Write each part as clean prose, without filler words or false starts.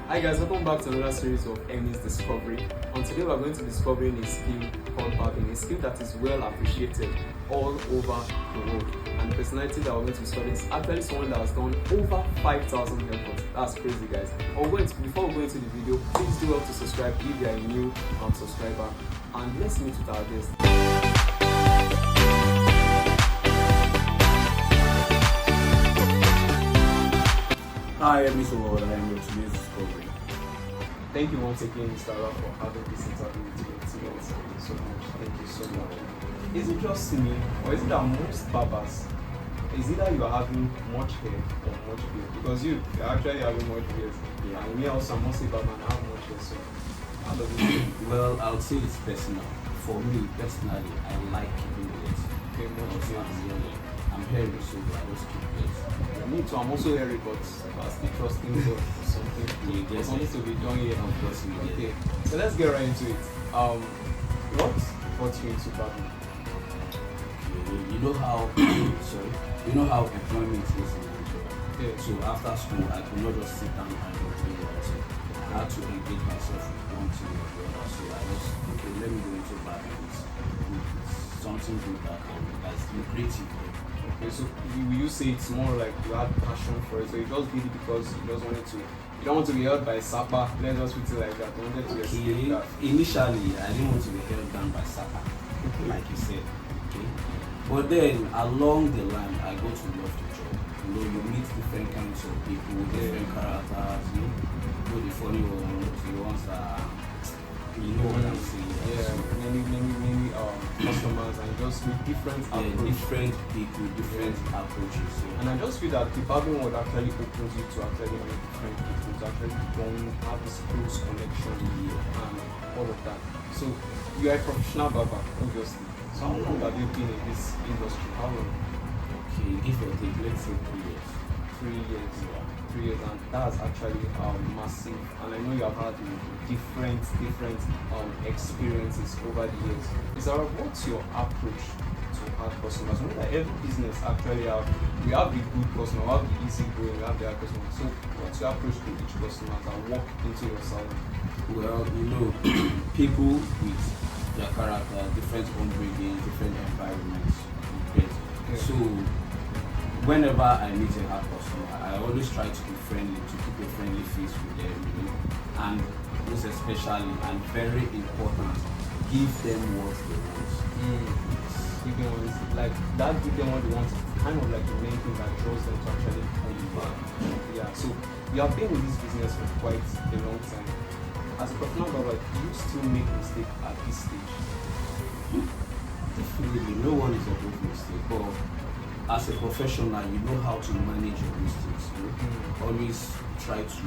Hi guys, welcome back to another series of Emmy's Discovery. And today we are going to be discovering a skill called barbing, a skill that is well appreciated all over the world. And the personality that we're going to be studying is actually someone that has done over 5,000 haircuts. That's crazy, guys. Before we go into the video, please do well to subscribe if you are a new subscriber. And let's meet with our guest. Hi, Emmy Discovery. Thank you once again, Mr. Ra, for having this interview with me. Thank you so much. Thank you so much. Is it just me, or is it that most barbers, is it that you are having much hair or much beard? Because you're actually having much beard. Yeah. And me also, I'm mostly barber and I have much hair, so how does it feel? Well, I would say it's personal. For me, personally, I like keeping it. Okay, much beard. I'm hairy, so I just keep it. Me too, I'm also hairy, but I still trusting God for something. Something to be done here. Of course, Okay, so let's get right into it. What brought you into barbing? You know how employment is in Nigeria. Yeah. So after school, I could not just sit down and do it. I had to engage myself with one thing or the other. So I just let me go into barbing. It's something good that's lucrative. Okay, so you say it's more like you had passion for it, so you just did it because you don't want to be held by sapa. Let's just put it like that. You wanted to escape that. Initially, I didn't want to be held down by sapa, like you said. Okay, but then along the line, I got to love the job. You meet different kinds of people, different characters. The funny ones, the ones that what I'm saying. Yeah, so many customers, and just with different approaches. Different people, different approaches. Yeah. And I just feel that the barbing world actually opens you to actually meet different people, to actually have this close connection and all of that. So you are a professional barber, obviously. So how long have you been in this industry? How long? Okay, give or take, let's say 3 years. 3 years. Yeah. 3 years, and that's actually massive. And I know you have had different experiences over the years. What's your approach to hard customers? You know that every business actually we have the good customer, we have the easy going, we have the hard customer. So what's your approach to each customer that walk into your salon? Well, people with their character, different upbringing, different environments. Okay. Yeah. So whenever I meet a hard customer, I always try to be friendly, to keep a friendly face with them, and most especially and very important, give them what they want. Give them like that. Give them what they want. Kind of like the main thing that draws them to actually come back. Yeah. So you have been in this business for quite a long time. As a professional barber, do you still make mistakes at this stage? Definitely, no one is above mistake. But as a professional, you know how to manage your mistakes. Always try to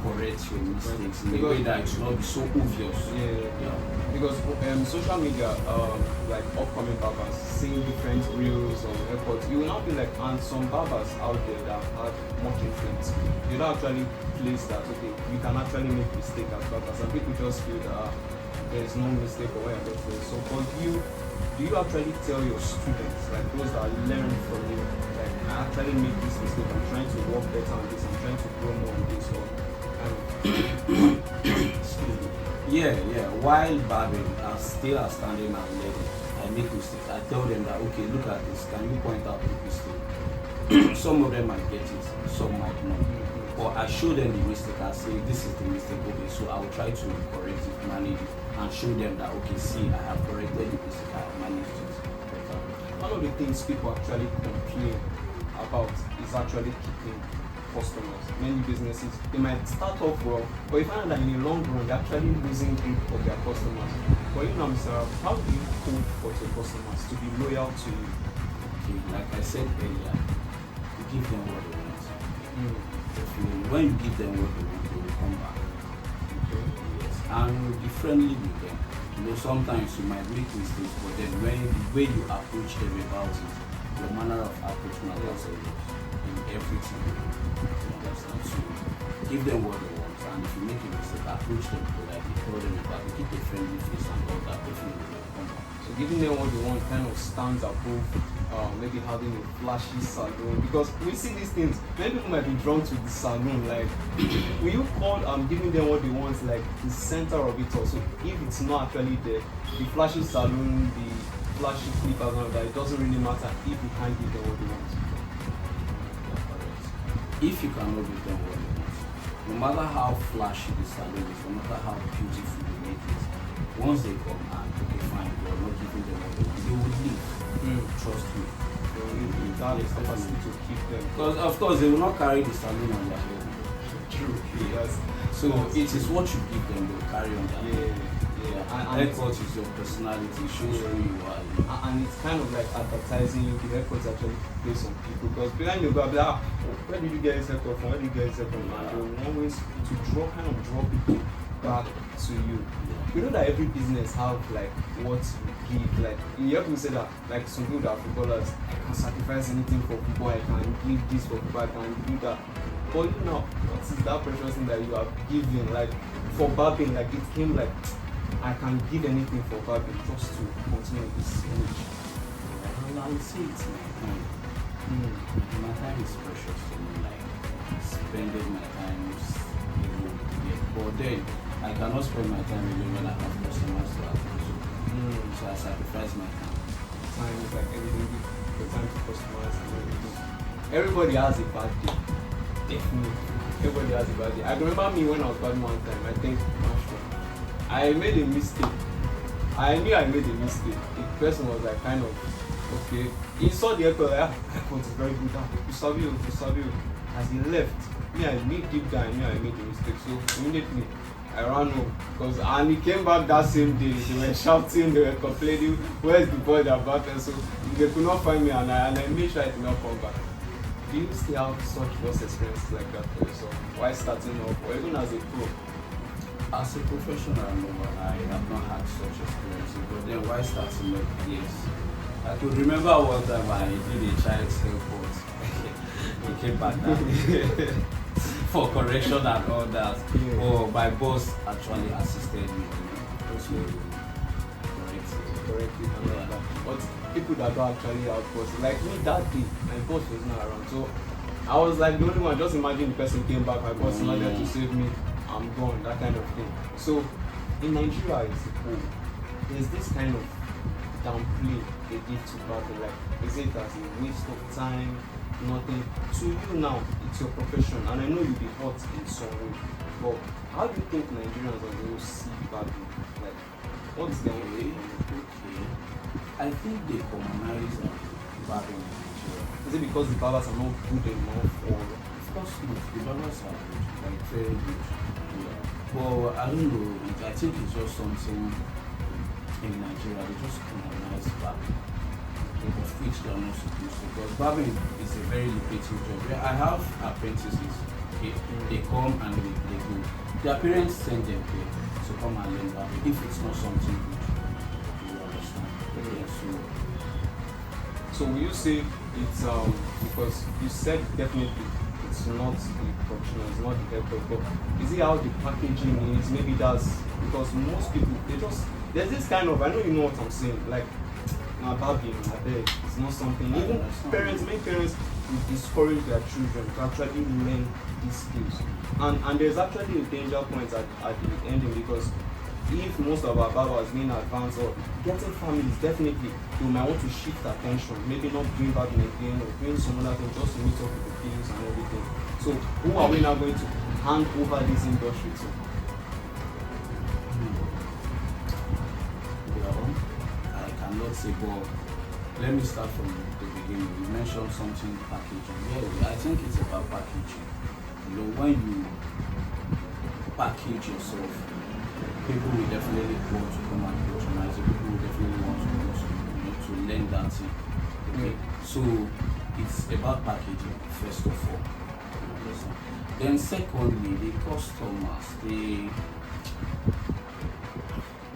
correct your mistakes in a way that it will not be so obvious. Yeah. Because social media, like upcoming barbers, seeing different reels or reports, you will not be like, and some barbers out there that have much influence, you don't actually place that, okay, you can actually make mistake as barbers. Some people just feel that there's no mistake or whatever. So for you, do you actually tell your students, like those that learn from you, like I actually make this mistake, I'm trying to work better on this, I'm trying to grow more on this, or excuse me. Yeah. While barbing, I'm still standing and learning. I make mistakes. I tell them that, okay, look at this. Can you point out the mistake? Some of them might get it, some might not. But I show them the mistake. I say, this is the mistake. Okay, so I will try to correct it, manage it, and show them that, okay, see, I have corrected the mistake. I have managed it. One of the things people actually complain about is actually keeping customers. Many businesses, they might start off well, but you find out that in the long run, they're actually losing grip of their customers. But you know, Mr. Ra, how do you hope for your customers to be loyal to you? Okay, like I said earlier, you give them what they want. Definitely. When you give them what they want, they will come back. Okay. Yes. And be friendly with them. Sometimes you might make mistakes, but then when the way you approach them about it, your manner of approach matters a lot in everything. That's not so. Give them what they want, and if you make a mistake, approach them politely, tell them about it, keep a friendly face and all that, definitely will come back. So giving them what they want kind of stands above maybe having a flashy salon, because we see these things. Many people might be drawn to the salon. Like, will you call giving them what they want like the center of it all? So if it's not actually the flashy salon, the flashy clippers and all that, it doesn't really matter if you can't give them what they want. If you cannot give them what they want, no matter how flashy the salon is, no matter how beautiful you make it, once they come and okay fine, you're not giving them what they want, they will leave. Trust me. That is capacity to keep them. Because of course they will not carry the salon on their head. True. Yes. So it is what you give them, they will carry on their head. And Effort is your personality, shows who you are. And it's kind of like advertising you. The efforts actually based on people, because behind you go be like, where did you get this effort from? Where did you get this effort from? And they will always to draw people back to you. You know that every business have like what you give. Like you have to say that like some people that are footballers, I can sacrifice anything for people, I can give this for people, I can do that. But you know, what is that precious thing that you have given? Like for barbing, like it came like I can give anything for barbing just to continue this image. Well, I would say it's my time. My time is precious to me. Like spending my time, but then I cannot spend my time even when I have customers to attend to. So I sacrifice my time. Time is like everything. The time to customers and everything. Everybody has a bad day. Definitely. Everybody has a bad day. I remember me when I was bad one time. I think I made a mistake. I knew I made a mistake. The person was like kind of okay. He saw the echo like, it's very good. You saw you. As he left, me I knew deep down I knew I made a mistake. So immediately I ran home and he came back that same day. They were shouting, they were complaining, where's the boy that battled? So they could not find me, and I made sure I did not come back. Do you still have such worst experiences like that for yourself? Why starting off, or even as a pro? As a professional, I have not had such experiences, but then why starting up? Yes. I could remember one time I did a child's report. He came back that day for correction and all that. Yeah. Oh, my boss actually assisted me to correct it and all that. But people that don't actually have boss, like me that day, my boss was not around. So I was like the only one. Just imagine the person came back, my boss is not there to save me, I'm gone, that kind of thing. So in Nigeria as a whole, there's this kind of downplay they give to battle, like they say it as a waste of time, nothing. To you now, it's your profession, and I know you'll be hot in some way, but how do you think Nigerians are going to see battle? Like, what's their way? Okay. I think they commonize barbing in Nigeria. Is it because the barbers are not good enough, or? Of course not. The barbers are good, like very good. Yeah. But I don't know, I think it's just something in Nigeria, they just commonize barbing, of which they are not supposed to. Because barbing is a very lucrative job. Yeah, I have apprentices, okay? They come and they go. Their parents send them here to come and learn barbing if it's not something good. You understand? Yeah, so will you say it's because you said definitely it's not the professional, it's not the effort, but is it how the packaging is? Maybe that's because most people there's this kind of, I know you know what I'm saying, like my barbing, my bed, it's not something. Even many parents will discourage their children to actually learn these skills. And there's actually a danger point at the ending, because if most of our barbers being advanced or getting families, definitely they might want to shift attention, maybe not doing barbing again or doing some other thing just to meet up with the bills and everything. So who are we now going to hand over this industry to? I cannot say, but let me start from the beginning. You mentioned something packaging. Yeah, I think it's about packaging. You know, when you package yourself, people will definitely want to come and patronize it. People will definitely want to learn that thing. Okay? So it's about packaging, first of all. Then secondly, the customers,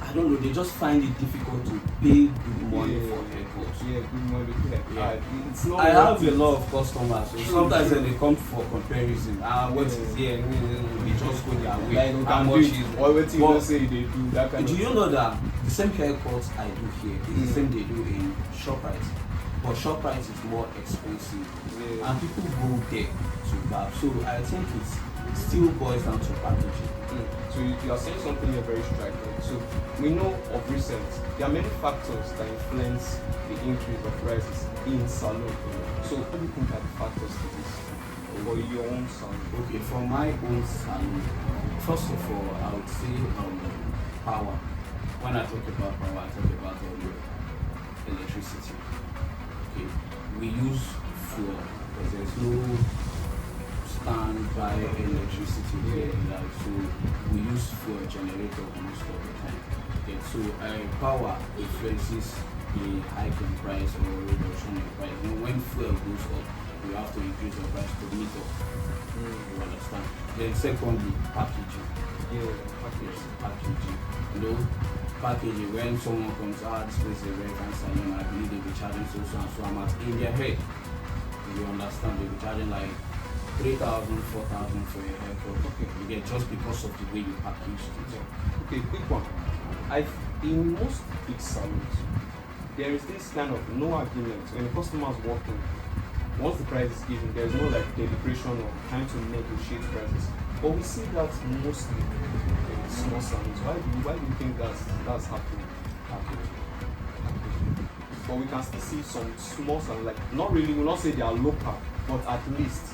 I I don't know, they just find it difficult to pay good money for haircuts. Yeah, good money. Yeah. It's not. I have a lot of customers. So sometimes when they come for comparison, what is here? They just go their way. Like, How much is or what you say they do that kind do of you know that the same haircuts I do here is the same they do in ShopRite? But ShopRite is more expensive, and people go there to barb. So I think it still boils down to packaging. So you are saying something here very striking. So we know of recent, there are many factors that influence the increase of prices in salon. So what do you think are the factors to this for your own salon? Okay, for my own salon, first of all, I would say power. When I talk about power, I talk about electricity. Okay, we use fuel because there's no standby electricity here, like, so we use fuel generator most of the time. Okay, so power influences the hike in price or reduction in price. And when fuel goes up, we have to increase the price to meet up. You understand? Then secondly, packaging. Packaging. You know, packaging, when someone comes out, this place is a very fancy salon, I believe they'll be charging so and so amount in their head. You understand? They'll be charging like 3,000, 4,000 for your haircut. Okay. You get just because of the way you package it. Yeah. Okay, quick one. In most big salons, there is this kind of no argument when the customer is walking. Once the price is given, there is no like deliberation or trying to negotiate prices. But we see that mostly in small salons. Why do you think that's happening? But we can still see some small salons, like not really, we'll not say they are local, but at least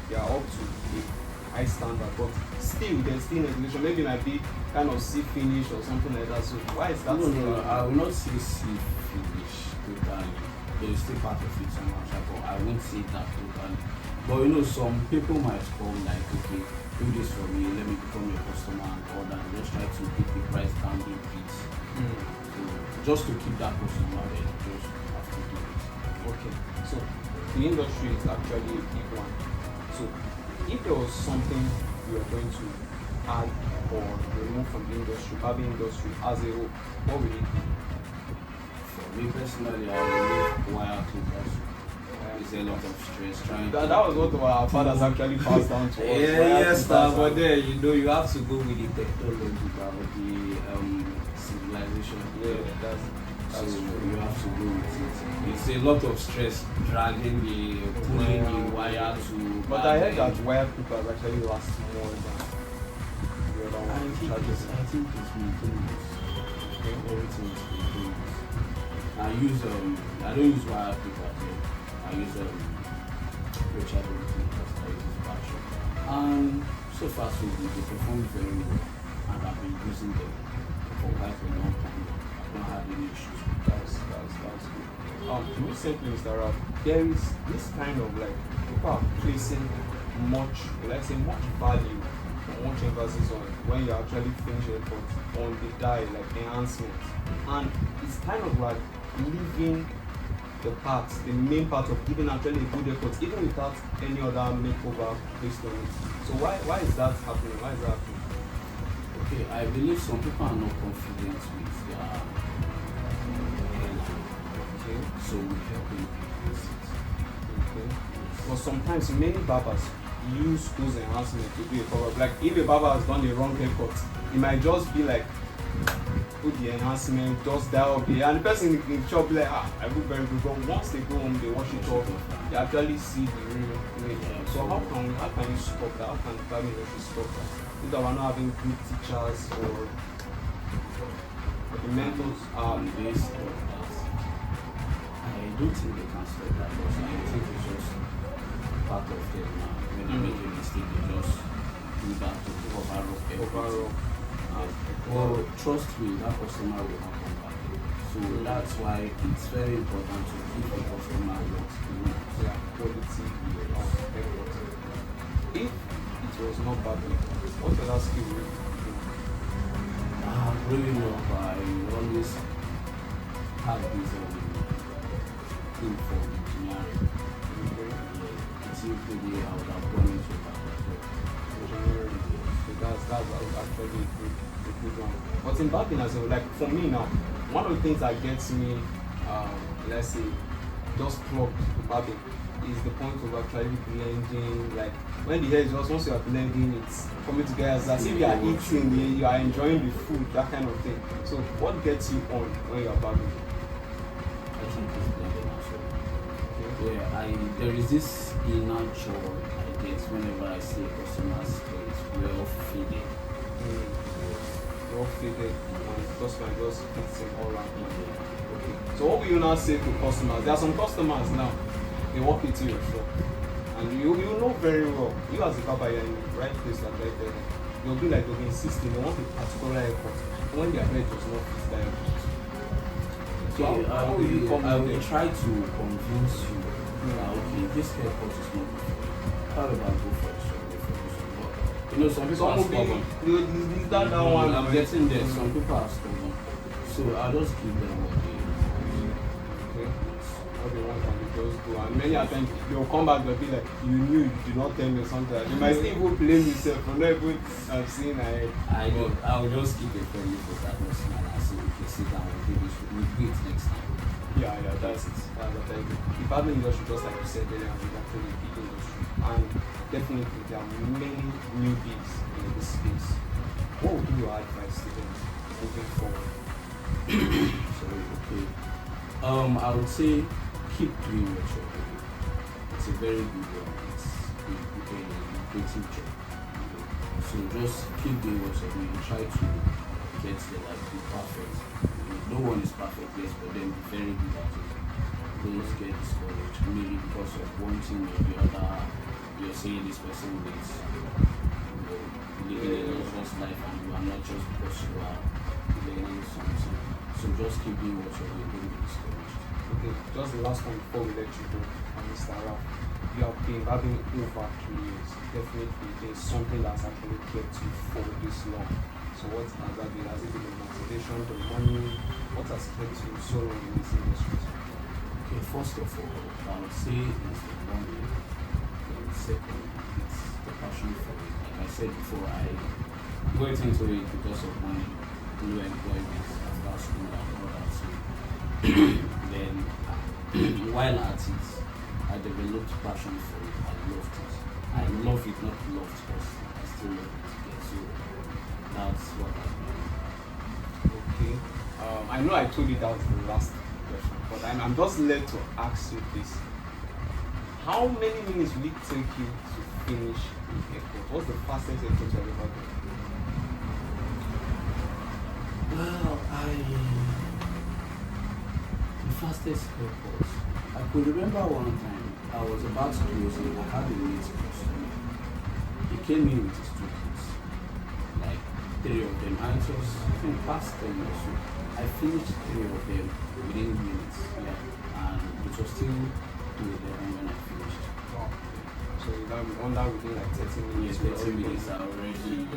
they are up to a high standard. But still, there's still negotiation. Maybe it might be kind of see finish or something like that. So why is that? No, I will not say see finish totally. There is still part of it somehow, but I won't say that totally. But you know, some people might come like, okay, do this for me, let me become your customer and all that. Just try to keep the price down a bit. So just to keep that customer there, just have to do it. Okay, so the industry is actually a big one. So if there was something you are going to add or remove from the industry, barbing industry as a whole, what will it be? For me personally, I will remove wire clippers. It's a lot of stress trying that was what our fathers actually passed down to us. Yes, but then you have to go with the technology of the civilization. Yeah, that's so true. you have to go with it. It's a lot of stress dragging pulling the wire to. But I heard that wire clippers actually last more than the other one. I think it's maintenance. Everything is maintenance. I don't use wire clippers. I use rechargeable clippers. I use battery. And so far so good. They perform very well, and I've been using them for quite a long time. I've not had any issues. That's good. Recently, Mr. Ralph, there is this kind of like people are placing much value or much emphasis on when you actually finish your cut on the dye, like enhancement, and it's kind of like leaving the main part of giving actually a good haircut, even without any other makeover based on it. So why is that happening? Why is that happening? Okay, I believe some people are not confident with their hairline. Okay. So we help them increase it. Okay. But sometimes many barbers use those enhancements to do a cover. Like if a barber has done the wrong haircut, it might just be like put the enhancement, just dial up the, and the person in the shop be like, I look very good. But once they go home, they wash it off, they actually see the real image. So how can you stop that? How can the barbing industry stop that? If we're not having good teachers or the mentors This I don't think they can stop that, because I think it's just part of them now. When they make a mistake, they just do that to cover up everything. Well, trust me, that customer will not come back. So that's why it's very important to keep the customer quality. If it was not barbing, what other skill would you do? I really love, I always have this thing for engineering. Simply I would have gone into that as well. Engineering. So That's actually a good one. But in barbing as well, like for me now, one of the things that gets me, let's say, just plugged to barbing is the point of actually blending. Like when the hair is just once you are blending, it's coming together as if you are eating, you are enjoying the food, that kind of thing. So what gets you on when you are barbing? I think it's blending also. Yeah, there is this inner joy I get whenever I see a customer's hair is well fitted. Well fitted, and customer just fits in all around. Okay. So what will you now say to customers? There are some customers now, they walk into your shop, and you know very well, you as a barber, you're in the right place at right there. They'll be like, they'll be insisting, they want a particular haircut. When their hair does not fit that haircut. So how will you come I in will there? try to convince you that okay, this haircut is not good for you. How about go for this one, go for this one? But, you know, some people Some are will stubborn. be that one. I'm getting there. Some people are stubborn. So I'll just give them what they Okay. What they want and they just do. And many a times they'll come back and be like, you knew, you did not tell me something. Like, you might still even blame yourself for not even seeing ahead. I'll just keep a friendly face atmosphere and I'll say, okay, sit down and do this. We'll do it next time. Yeah, that's it. That's what I do. The barbing industry, just like you said earlier, is actually a big industry. And definitely there are many newbies in this space. What would be your advice to them moving forward? Sorry, okay. I would say keep doing what you're doing. It's a very good one. It's a creative job. So just keep doing what you're doing. Try to get there, like be perfect. No one is perfect, yes, but then be very good at it. Don't get discouraged merely because of one thing or the other. You're saying this person is living a luxurious life and you are not just because you are learning something. So just keep doing what you're doing, don't be discouraged. Okay, just the last one before we let you go, Mr. Raf. You have been barbing over 3 years. Definitely, there's something that's actually kept you for this long. So what has that been? Has it been the motivation, the money? What has kept you so long in this industry? Okay, first of all, I would say it's the money. Then second, it's the passion for it. Like I said before, I went into it because of money, new employment after school and all that. So then, while at it, I developed passion for it. I loved it. I love it, not loved, because I still love it. Yeah, so that's what I do. Okay. I know I told you that was the last question, but I'm just led to ask you this. How many minutes will it take you to finish the haircut? What's the fastest haircut you've ever done? Well, the fastest haircut. I could remember one time I was about to close and I had a late customer. He came in with his 2 kids, like 3 of them. I just in past 10 or so. I finished 3 of them within minutes, yeah, and it was still 2:11 when I finished. Wow. So you done on that within like 30 minutes. Yes, 30 minutes are already